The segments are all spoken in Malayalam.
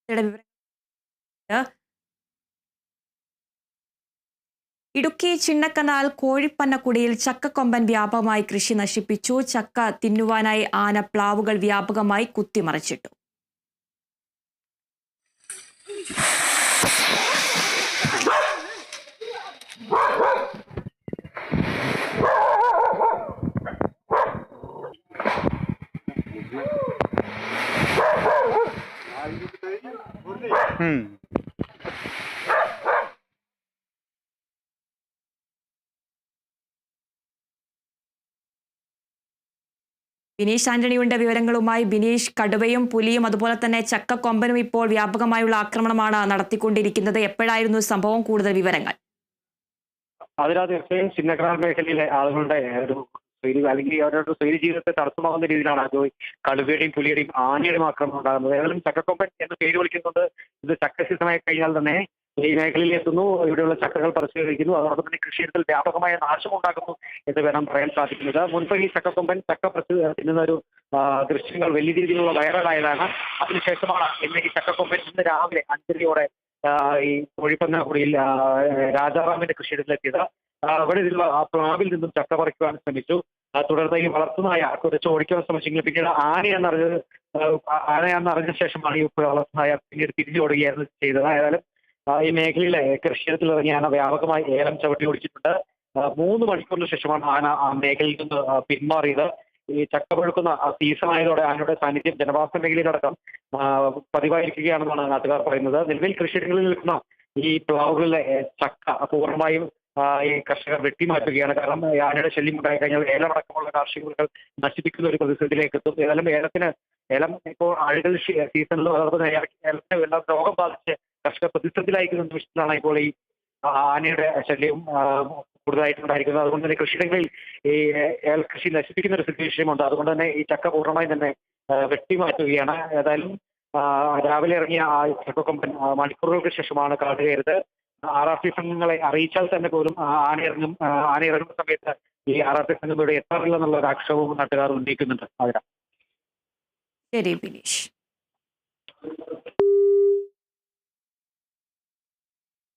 വിവരങ്ങളുണ്ട്. ഇടുക്കി ചിന്നക്കനാൽ കോഴിപ്പന്നക്കുടിയിൽ ചക്കക്കൊമ്പൻ വ്യാപകമായി കൃഷി നശിപ്പിച്ചു. ചക്ക തിന്നുവാനായി ആന പ്ലാവുകൾ വ്യാപകമായി കുത്തിമറിച്ചിട്ടു. ബിനീഷ് ആന്റണിയുടെ വിവരങ്ങളുമായി. ബിനീഷ്, കടുവയും പുലിയും അതുപോലെ തന്നെ ചക്കക്കൊമ്പനും ഇപ്പോൾ വ്യാപകമായുള്ള ആക്രമണമാണ് നടത്തിക്കൊണ്ടിരിക്കുന്നത്. എപ്പോഴായിരുന്നു സംഭവം? കൂടുതൽ വിവരങ്ങൾ. അതിനാ തീർച്ചയായും ചിന്നക്കനാൽ മേഖലയിലെ ആളുകളുടെ ഒരു അല്ലെങ്കിൽ അവരുടെ സ്വൈര്യ ജീവിതത്തെ തടസ്സമാകുന്ന രീതിയിലാണ് കടുവയുടെയും പുലിയുടെയും ആനയുടെയും ആക്രമണം ഉണ്ടാകുന്നത്. ഏതായാലും ചക്കക്കൊമ്പൻ എന്ന് പേര് വിളിക്കുന്നുണ്ട്. ഇത് ചക്ക സീസണായി കഴിഞ്ഞാൽ തന്നെ ഈ മേഖലയിൽ എത്തുന്നു, ഇവിടെയുള്ള ചക്കകൾ പറിച്ചു കഴിക്കുന്നു, അതോടൊപ്പം തന്നെ കൃഷിയിടത്തിൽ വ്യാപകമായ നാശമുണ്ടാക്കുന്നു എന്ന് വേണം പറയാൻ സാധിക്കുന്നത്. മുൻപ് ഈ ചക്കക്കൊമ്പൻ ചക്ക പറിച്ച് തിന്നുന്ന ഒരു ദൃശ്യങ്ങൾ വലിയ രീതിയിലുള്ള വൈറലായതാണ്. അതിനുശേഷമാണ് ഇന്ന് ഈ ചക്കക്കൊമ്പൻ ഇന്ന് രാവിലെ 5:30 ഈ കോഴിപ്പന്നക്കുടിയിൽ രാജാറാമിന്റെ കൃഷിയിടത്തിലെത്തിയത്. അവിടെ ആ പ്ലാവിൽ നിന്നും ചക്ക പറിക്കുവാൻ ശ്രമിച്ചു. തുടർന്ന് ഈ വളർത്തുനായ കുറച്ച് ഓടിക്കാൻ ശ്രമിച്ചെങ്കിലും പിന്നീട് ആനയാണെന്നറിഞ്ഞ ശേഷമാണ് ഈ വളർത്തുനായ പിന്നീട് തിരിഞ്ഞോടുകയായിരുന്നു ചെയ്തത്. ഏതായാലും ഈ മേഖലയിലെ കൃഷിയിടത്തിൽ ഇറങ്ങിയ ആന വ്യാപകമായി ഏലം ചവിട്ടി ഓടിച്ചിട്ടുണ്ട്. 3 മണിക്കൂറിന് ശേഷമാണ് ആന ആ മേഖലയിൽ നിന്ന് പിന്മാറിയത്. ഈ ചക്ക പഴുക്കുന്ന സീസൺ ആയതോടെ ആനയുടെ സാന്നിധ്യം ജനവാസ മേഖലയിലടക്കം പതിവായിരിക്കുകയാണെന്നാണ് നാട്ടുകാർ പറയുന്നത്. നിലവിൽ കൃഷിയിടങ്ങളിൽ നിൽക്കുന്ന ഈ പ്ലാവുകളിലെ ചക്ക പൂർണ്ണമായും ഈ കർഷകർ വെട്ടിമാറ്റുകയാണ്. കാരണം ആനയുടെ ശല്യം ഉണ്ടായി കഴിഞ്ഞാൽ ഏലമടക്കമുള്ള കാർഷിക വിളകൾ നശിപ്പിക്കുന്ന ഒരു പ്രതിസന്ധിയിലേക്ക് എത്തും. ഏതായാലും ഏലം ഇപ്പോൾ ആഴുകൾ സീസണിലും അതോടൊപ്പം ഏലത്തിന് എല്ലാം രോഗം ബാധിച്ച് കർഷകർ പ്രതിസന്ധിയിലായിരിക്കുന്ന നിമിഷത്തിലാണ് ഇപ്പോൾ ഈ ആനയുടെ ശല്യവും കൂടുതലായിട്ടുണ്ടായിരിക്കുന്നത്. അതുകൊണ്ട് തന്നെ കൃഷിയിടങ്ങളിൽ ഈ ഏലകൃഷി നശിപ്പിക്കുന്ന ഒരു സ്ഥിതിവിഷയമുണ്ട്. അതുകൊണ്ട് തന്നെ ഈ ചക്ക പൂർണ്ണമായും തന്നെ വെട്ടിമാറ്റുകയാണ്. ഏതായാലും രാവിലെ ഇറങ്ങിയ ആ ചക്കക്കൊമ്പൻ മണിക്കൂറുകൾക്ക് ശേഷമാണ് കാട് കയറിയത്. RRT സംഘങ്ങളെ അറിയിച്ചാൽ തന്നെ പോലും ആന ഇറങ്ങുന്ന സമയത്ത് ഈ RRT സംഘം ഇവിടെ എത്താറില്ല എന്നുള്ള ഒരു ആക്ഷേപവും നാട്ടുകാർ ഉന്നയിക്കുന്നുണ്ട്. അതിനാ ശരി ബിനീഷ്.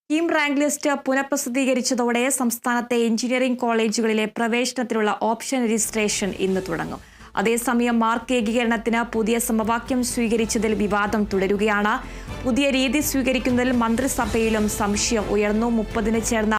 കീം റാങ്ക് ലിസ്റ്റ് പുനഃപ്രസിദ്ധീകരിച്ചതോടെ സംസ്ഥാനത്തെ എഞ്ചിനീയറിംഗ് കോളേജുകളിലെ പ്രവേശനത്തിനുള്ള ഓപ്ഷൻ രജിസ്ട്രേഷൻ ഇന്ന് തുടങ്ങും. അതേസമയം മാർക്ക് ഏകീകരണത്തിന് പുതിയ സമവാക്യം സ്വീകരിച്ചതിൽ വിവാദം തുടരുകയാണ്. പുതിയ രീതി സ്വീകരിക്കുന്നതിൽ മന്ത്രിസഭയിലും സംശയം ഉയർന്നു. 30-ന് ചേർന്ന